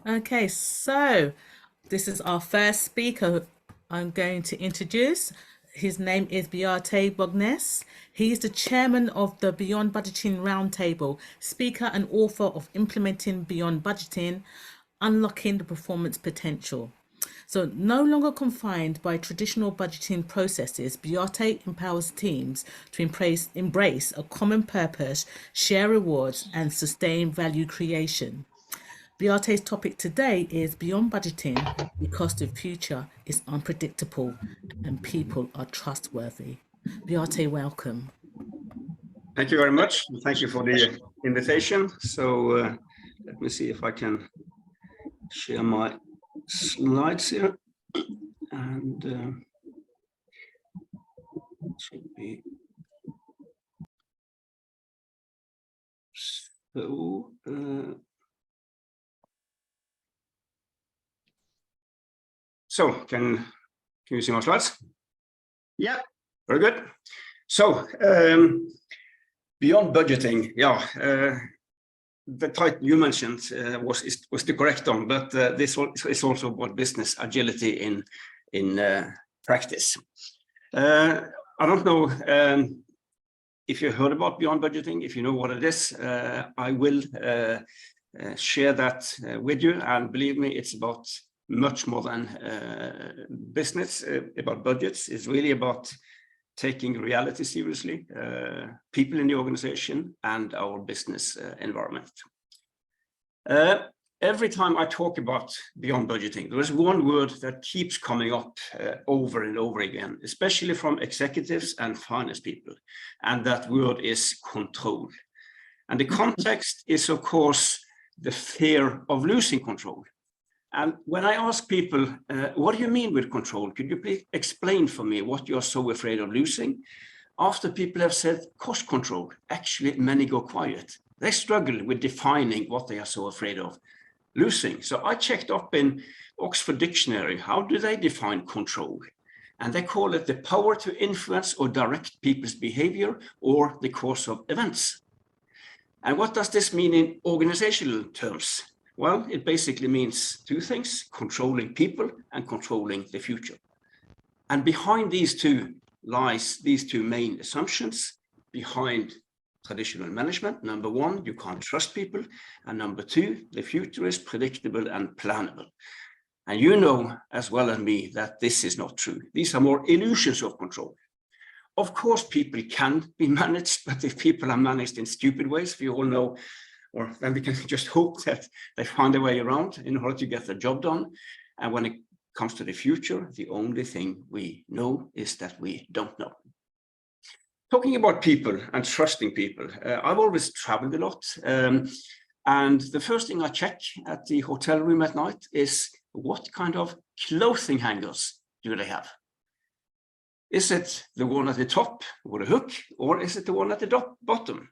Okay, so this is our first speaker I'm going to introduce. His name is Bjarte Bogsnes. He's the chairman of the Beyond Budgeting Roundtable, speaker and author of Implementing Beyond Budgeting, Unlocking the Performance Potential. So, no longer confined by traditional budgeting processes, Bjarte empowers teams to embrace a common purpose, share rewards, and sustain value creation. Bjarte's topic today is Beyond Budgeting because the future is unpredictable and people are trustworthy. Bjarte, welcome. Thank you very much. Thank you for the invitation. So let me see if I can share my slides here. And it should be so. Can you see my slides? Yeah, very good. So beyond budgeting, yeah. The title you mentioned was the correct one, but this is also about business agility in practice. I don't know if you heard about Beyond Budgeting. If you know what it is, I will share that with you. And believe me, it's about much more than business, about budgets. It's really about taking reality seriously, people in the organization, and our business environment. Every time I talk about beyond budgeting, there is one word that keeps coming up over and over again, especially from executives and finance people, and that word is control. And the context is, of course, the fear of losing control. And when I ask people, what do you mean with control? Could you please explain for me what you're so afraid of losing? After people have said cost control, actually many go quiet. They struggle with defining what they are so afraid of losing. So I checked up in Oxford Dictionary, how do they define control? And they call it the power to influence or direct people's behavior or the course of events. And what does this mean in organizational terms? Well, it basically means two things: controlling people and controlling the future. And behind these two lies these two main assumptions. Behind traditional management, number one, you can't trust people. And number two, the future is predictable and plannable. And you know as well as me that this is not true. These are more illusions of control. Of course, people can be managed, but if people are managed in stupid ways, we all know, or then we can just hope that they find a way around in order to get the job done. And when it comes to the future, the only thing we know is that we don't know. Talking about people and trusting people, I've always traveled a lot. And the first thing I check at the hotel room at night is what kind of clothing hangers do they have? Is it the one at the top with a hook, or is it the one at the bottom?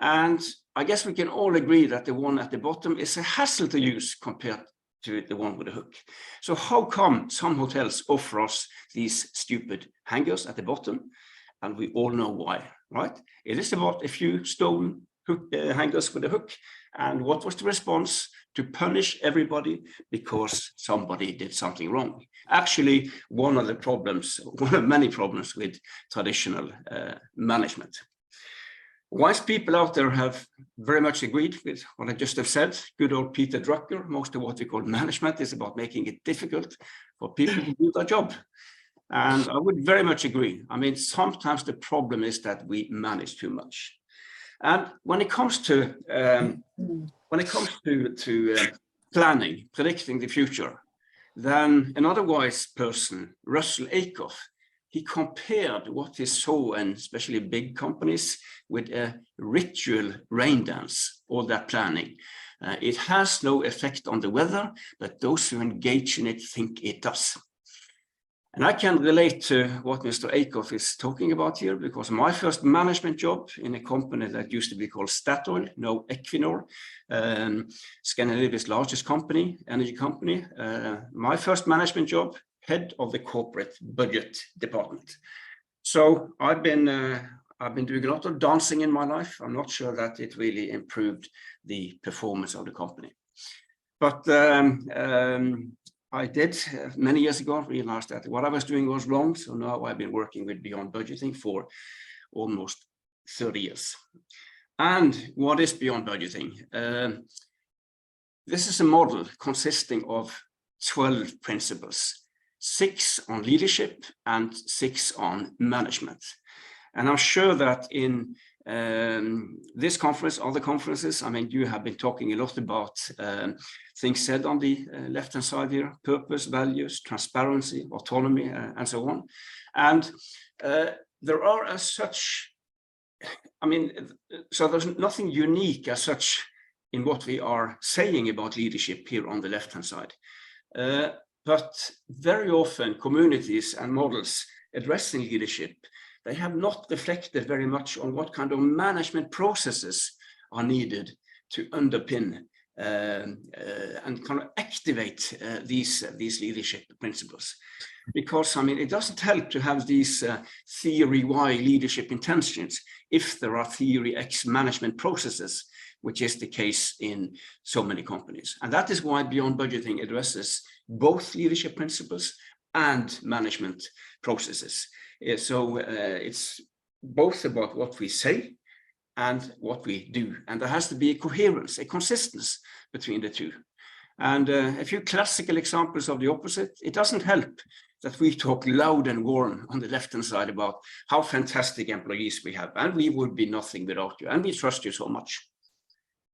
And I guess we can all agree that the one at the bottom is a hassle to use compared to the one with a hook. So how come some hotels offer us these stupid hangers at the bottom? And we all know why, right? It is about a few stolen hangers with a hook. And what was the response? To punish everybody because somebody did something wrong. Actually, one of many problems with traditional management. Wise people out there have very much agreed with what I just have said. Good old Peter Drucker, most of what we call management is about making it difficult for people to do their job. And I would very much agree. I mean, sometimes the problem is that we manage too much. And when it comes to planning, predicting the future, then another wise person, Russell Acuff, he compared what he saw in especially big companies with a ritual rain dance, all that planning. It has no effect on the weather, but those who engage in it think it does. And I can relate to what Mr. Acuff is talking about here, because my first management job in a company that used to be called Statoil, now Equinor, Scandinavia's largest company, energy company. My first management job, head of the corporate budget department. So I've been doing a lot of dancing in my life. I'm not sure that it really improved the performance of the company. But I did many years ago realize that what I was doing was wrong. So now I've been working with Beyond Budgeting for almost 30 years. And what is Beyond Budgeting? This is a model consisting of 12 principles, 6 on leadership and 6 on management. And I'm sure that in this conference, other conferences, I mean, you have been talking a lot about things said on the left-hand side here: purpose, values, transparency, autonomy, and so on. And there are as such, I mean, so there's nothing unique as such in what we are saying about leadership here on the left-hand side. But very often communities and models addressing leadership, they have not reflected very much on what kind of management processes are needed to underpin and kind of activate these leadership principles. Because, I mean, it doesn't help to have these theory Y leadership intentions if there are theory X management processes, which is the case in so many companies. And that is why Beyond Budgeting addresses both leadership principles and management processes. So it's both about what we say and what we do. And there has to be a coherence, a consistency between the two. And a few classical examples of the opposite. It doesn't help that we talk loud and warm on the left-hand side about how fantastic employees we have, and we would be nothing without you, and we trust you so much.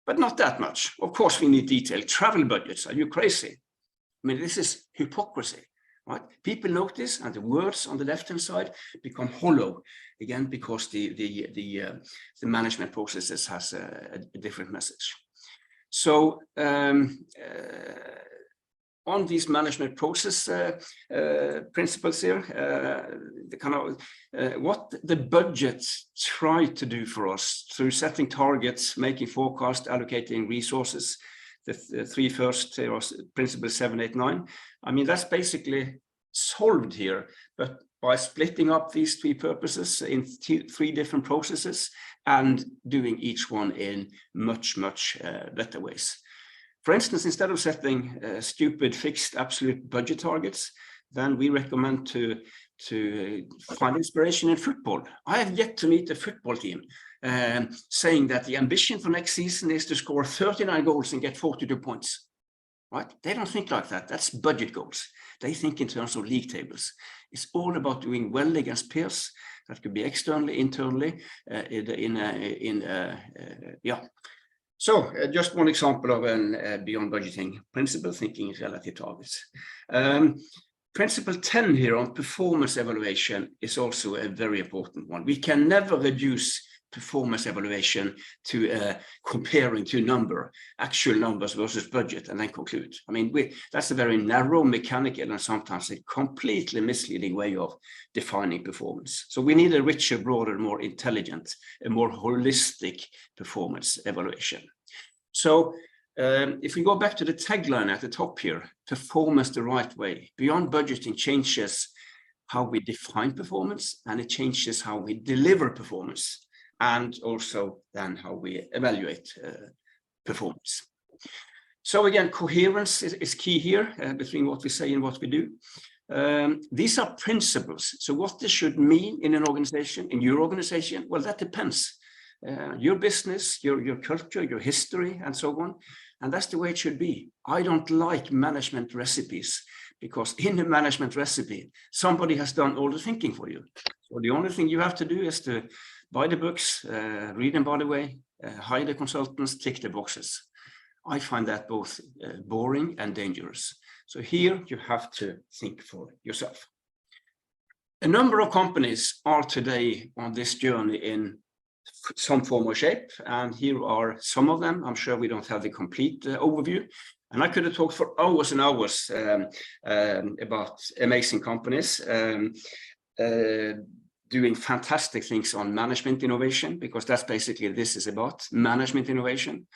But not that much. Of course, we need detailed travel budgets. Are you crazy? I mean, this is hypocrisy, right? People notice, and the words on the left-hand side become hollow again because the management processes has a different message. So on these management process principles here, the kind of what the budget tried to do for us through setting targets, making forecasts, allocating resources, the three first principles 7, 8, 9. I mean, that's basically solved here, but by splitting up these 3 purposes in 3 different processes and doing each one in much better ways. For instance, instead of setting stupid fixed absolute budget targets, then we recommend to find inspiration in football. I have yet to meet a football team saying that the ambition for next season is to score 39 goals and get 42 points. Right? They don't think like that. That's budget goals. They think in terms of league tables. It's all about doing well against peers. That could be externally, internally, yeah. So just one example of a Beyond Budgeting principle, thinking in relative targets. Principle 10 here on performance evaluation is also a very important one. We can never reduce performance evaluation to comparing to number, actual numbers versus budget, and then conclude. I mean, that's a very narrow, mechanical, and sometimes a completely misleading way of defining performance. So we need a richer, broader, more intelligent, a more holistic performance evaluation. So if we go back to the tagline at the top here, performance the right way, Beyond Budgeting changes how we define performance, and it changes how we deliver performance, and also then how we evaluate performance. So again, coherence is key here between what we say and what we do. These are principles. So what this should mean in an organization, in your organization, well, that depends. Your business, your culture, your history, and so on. And that's the way it should be. I don't like management recipes, because in the management recipe, somebody has done all the thinking for you. So the only thing you have to do is to buy the books, read them by the way, hire the consultants, tick the boxes. I find that both boring and dangerous. So here you have to think for yourself. A number of companies are today on this journey in some form or shape, and here are some of them. I'm sure we don't have the complete overview, and I could have talked for hours and hours about amazing companies doing fantastic things on management innovation, because that's basically this is about, management innovation.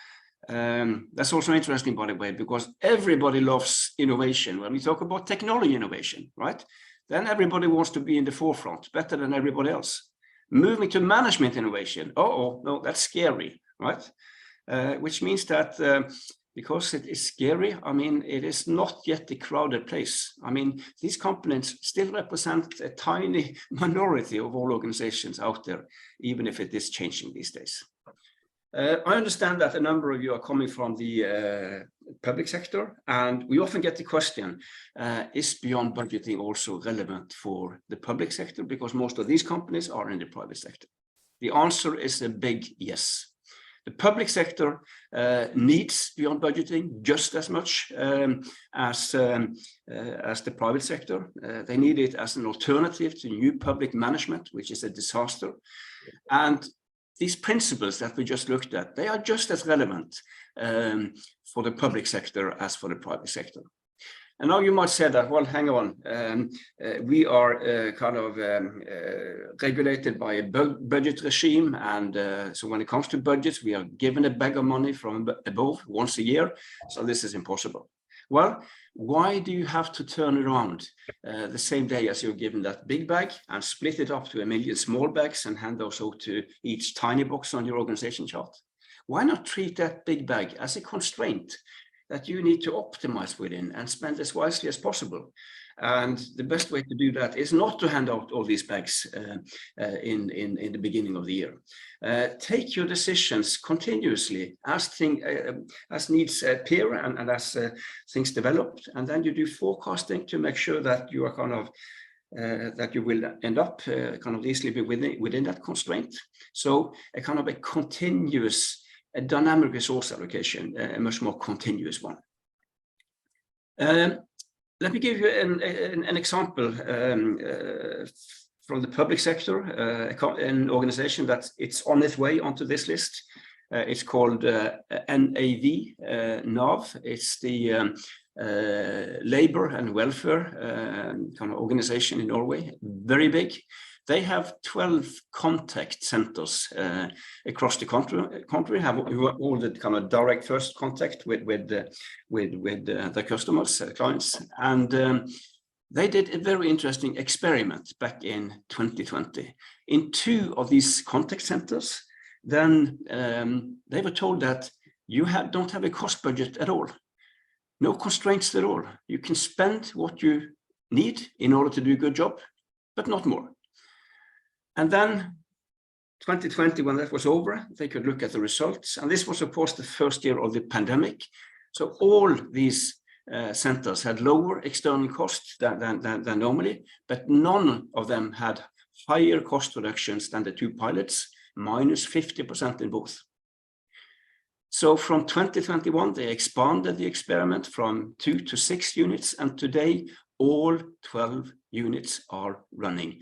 That's also interesting, by the way, because everybody loves innovation. When we talk about technology innovation, right, then everybody wants to be in the forefront, better than everybody else. Moving to management innovation, no, that's scary, right? Which means that because it is scary. I mean, it is not yet a crowded place. I mean, these companies still represent a tiny minority of all organizations out there, even if it is changing these days. I understand that a number of you are coming from the public sector, and we often get the question, is beyond budgeting also relevant for the public sector? Because most of these companies are in the private sector. The answer is a big yes. The public sector needs beyond budgeting just as much as the private sector. They need it as an alternative to new public management, which is a disaster. And these principles that we just looked at, they are just as relevant for the public sector as for the private sector. And now you might say that, well, hang on, we are regulated by a budget regime. And so when it comes to budgets, we are given a bag of money from above once a year. So this is impossible. Well, why do you have to turn around the same day as you're given that big bag and split it up to 1 million small bags and hand those out to each tiny box on your organization chart? Why not treat that big bag as a constraint that you need to optimize within and spend as wisely as possible? And the best way to do that is not to hand out all these bags in the beginning of the year. Take your decisions continuously as needs appear and as things develop, and then you do forecasting to make sure that you are that you will end up easily within that constraint. So a continuous, a dynamic resource allocation, a much more continuous one. Let me give you an example from the public sector, an organization that it's on its way onto this list. It's called NAV. It's the labor and welfare organization in Norway, very big. They have 12 contact centers across the country, have all the direct first contact with the customers, clients. And they did a very interesting experiment back in 2020. In 2 of these contact centers, then they were told that you don't have a cost budget at all. No constraints at all. You can spend what you need in order to do a good job, but not more. And then 2020, when that was over, they could look at the results. And this was, of course, the first year of the pandemic. So all these centers had lower external costs than normally, but none of them had higher cost reductions than the 2 pilots, minus 50% in both. So from 2021, they expanded the experiment from 2 to 6 units, and today all 12 units are running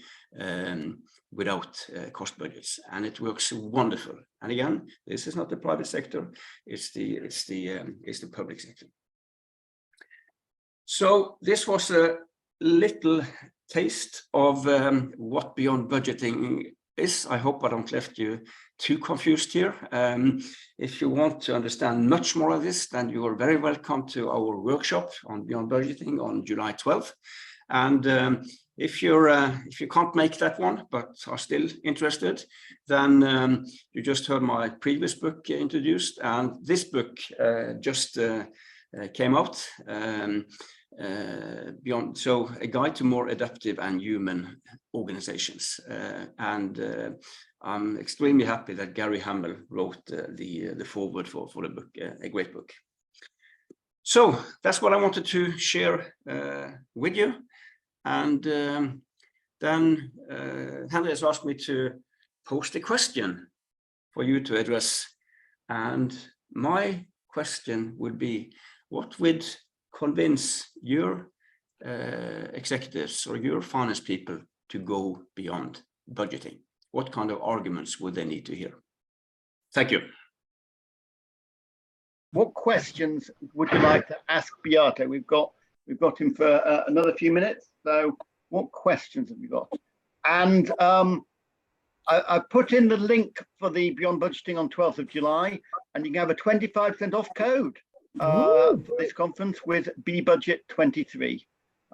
without cost budgets, and it works wonderful. And again, this is not the private sector; it's the public sector. So this was a little taste of what beyond budgeting is. I hope I don't left you too confused here. If you want to understand much more of this, then you are very welcome to our workshop on beyond budgeting on July 12th. And if you can't make that one but are still interested, then you just heard my previous book introduced, and this book just came out. Beyond, so a guide to more adaptive and human organizations, and I'm extremely happy that Gary Hamel wrote the foreword for the book, a great book. So that's what I wanted to share with you. And then Henry has asked me to post a question for you to address. And my question would be, what would convince your executives or your finance people to go beyond budgeting? What kind of arguments would they need to hear? Thank you. What questions would you like to ask Bjarte? We've got him for another few minutes. So what questions have you got? And I put in the link for the Beyond Budgeting on 12th of July, and you can have a 25% off code for this conference with BBudget23.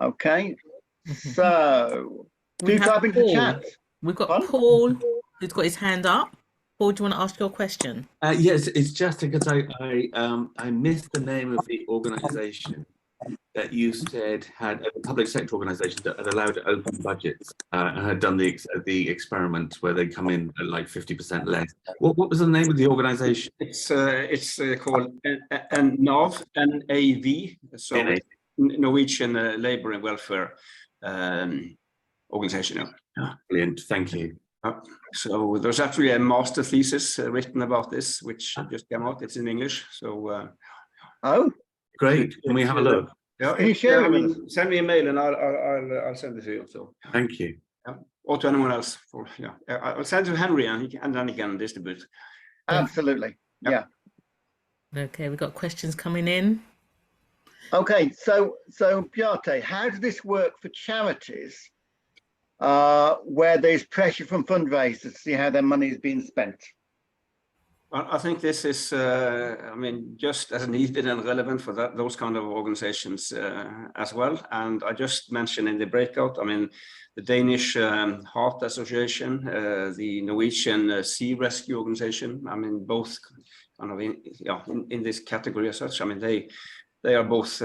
Okay, so do type into chat. We've got Paul, who's got his hand up. Paul, do you want to ask your question? Yes, it's just because I missed the name of the organisation that you said had a public sector organisation that had allowed open budgets and had done the experiment where they come in at like 50% less. What was the name of the organisation? It's called NAV, N-A-V, so NAV. Norwegian Labour and Welfare Organization. Oh, brilliant, thank you. So there's actually a master thesis written about this, which just came out. It's in English. So Oh, great. Can we have a look? Yeah, Can you share it with us? send me a mail and I'll send it to you. So Thank you. or to anyone else. I'll send it to Henry and then he can distribute. absolutely. Yeah. Okay, we've got questions coming in. Okay, so Bjarte, how does this work for charities where there's pressure from fundraisers to see how their money is being spent? I think this is, just as needed and relevant for those kind of organizations as well. And I just mentioned in the breakout, the Danish Heart Association, the Norwegian Sea Rescue Organization, both kind of in this category as such. They are both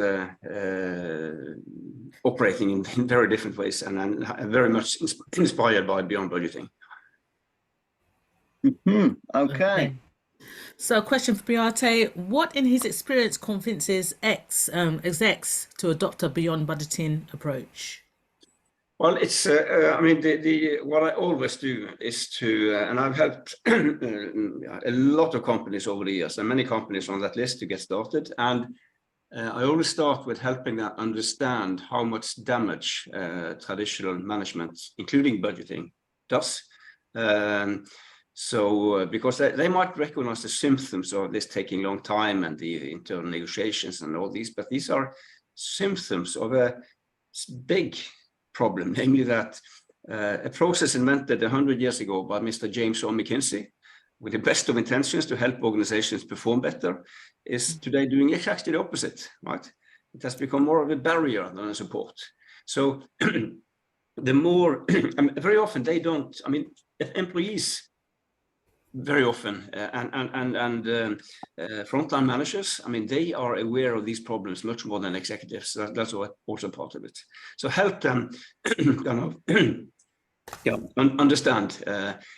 operating in very different ways and very much inspired by Beyond Budgeting. Okay. So a question for Bjarte. What in his experience convinces execs to adopt a Beyond Budgeting approach? Well, it's, what I always do is to, and I've helped a lot of companies over the years and many companies on that list to get started. And I always start with helping them understand how much damage traditional management, including budgeting, does. Because they might recognize the symptoms of this taking long time and the internal negotiations and all these, but these are symptoms of a big problem, namely that a process invented 100 years ago by Mr. James O. McKinsey, with the best of intentions to help organizations perform better, is today doing exactly the opposite, right? It has become more of a barrier than a support. So the more, very often they don't, employees very often and frontline managers, they are aware of these problems much more than executives. That's also part of it. So help them understand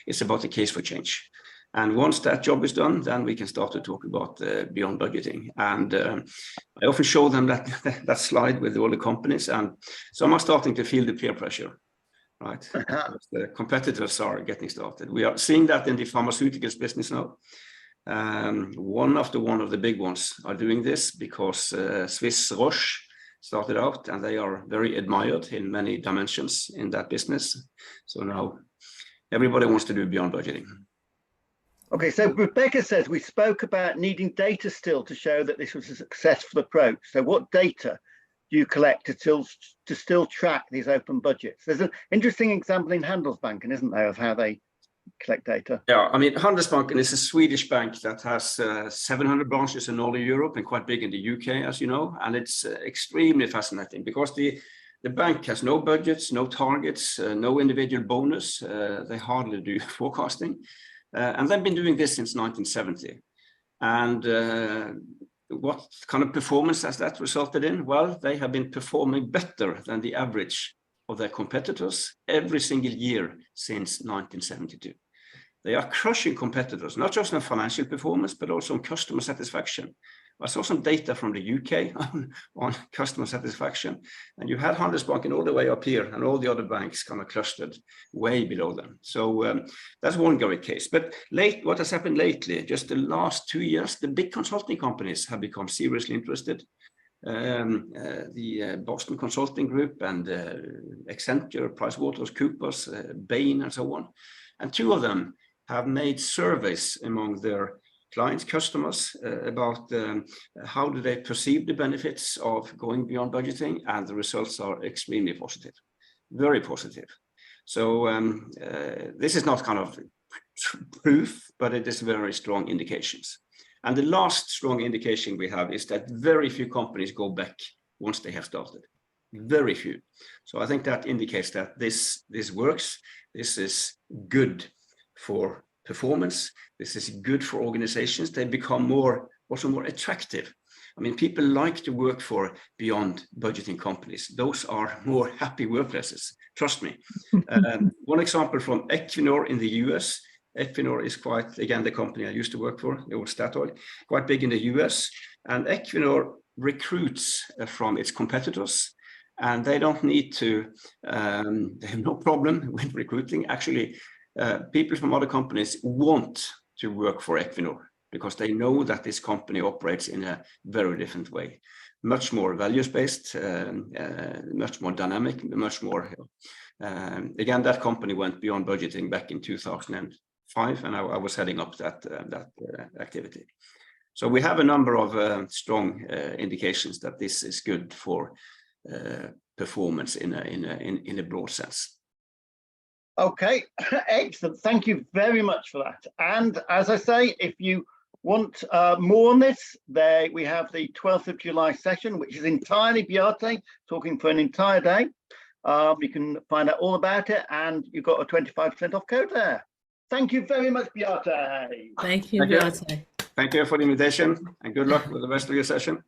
it's about the case for change. And once that job is done, then we can start to talk about Beyond Budgeting. And I often show them that slide with all the companies, and some are starting to feel the peer pressure. Right, the competitors are getting started. We are seeing that in the pharmaceuticals business now. One after one of the big ones are doing this because Swiss Roche started out, and they are very admired in many dimensions in that business. So now everybody wants to do Beyond Budgeting. Okay, so Rebecca says we spoke about needing data still to show that this was a successful approach. So what data do you collect to still track these open budgets? There's an interesting example in Handelsbanken, isn't there, of how they collect data? Yeah, Handelsbanken is a Swedish bank that has 700 branches in Northern Europe and quite big in the UK, as you know. And it's extremely fascinating because the bank has no budgets, no targets, no individual bonus. They hardly do forecasting. And they've been doing this since 1970. And what kind of performance has that resulted in? Well, they have been performing better than the average of their competitors every single year since 1972. They are crushing competitors, not just on financial performance, but also on customer satisfaction. I saw some data from the UK on customer satisfaction, and you had Handelsbanken all the way up here and all the other banks kind of clustered way below them. So that's one great case. But what has happened lately, just the last 2 years, the big consulting companies have become seriously interested. The Boston Consulting Group and Accenture, PricewaterhouseCoopers, Bain, and so on. And two of them have made surveys among their clients, customers, about how do they perceive the benefits of going beyond budgeting, and the results are extremely positive, very positive. So this is not kind of proof, but it is very strong indications. And the last strong indication we have is that very few companies go back once they have started, very few. So I think that indicates that this works. This is good for performance. This is good for organizations. They become also more attractive. I mean, people like to work for beyond budgeting companies. Those are more happy workplaces, trust me. One example from Equinor in the US. Equinor is quite, again, the company I used to work for, the old Statoil, quite big in the US. And Equinor recruits from its competitors, and they don't need to, they have no problem with recruiting. Actually, people from other companies want to work for Equinor because they know that this company operates in a very different way, much more values-based, much more dynamic, much more. Again, that company went beyond budgeting back in 2005, and I was heading up that activity. So we have a number of strong indications that this is good for performance in a broad sense. Okay, excellent. Thank you very much for that. And as I say, if you want more on this, there we have the 12th of July session, which is entirely Bjarte talking for an entire day. You can find out all about it, and you've got a 25% off code there. Thank you very much, Bjarte. Thank you, Bjarte. Thank you for the invitation, and good luck with the rest of your session.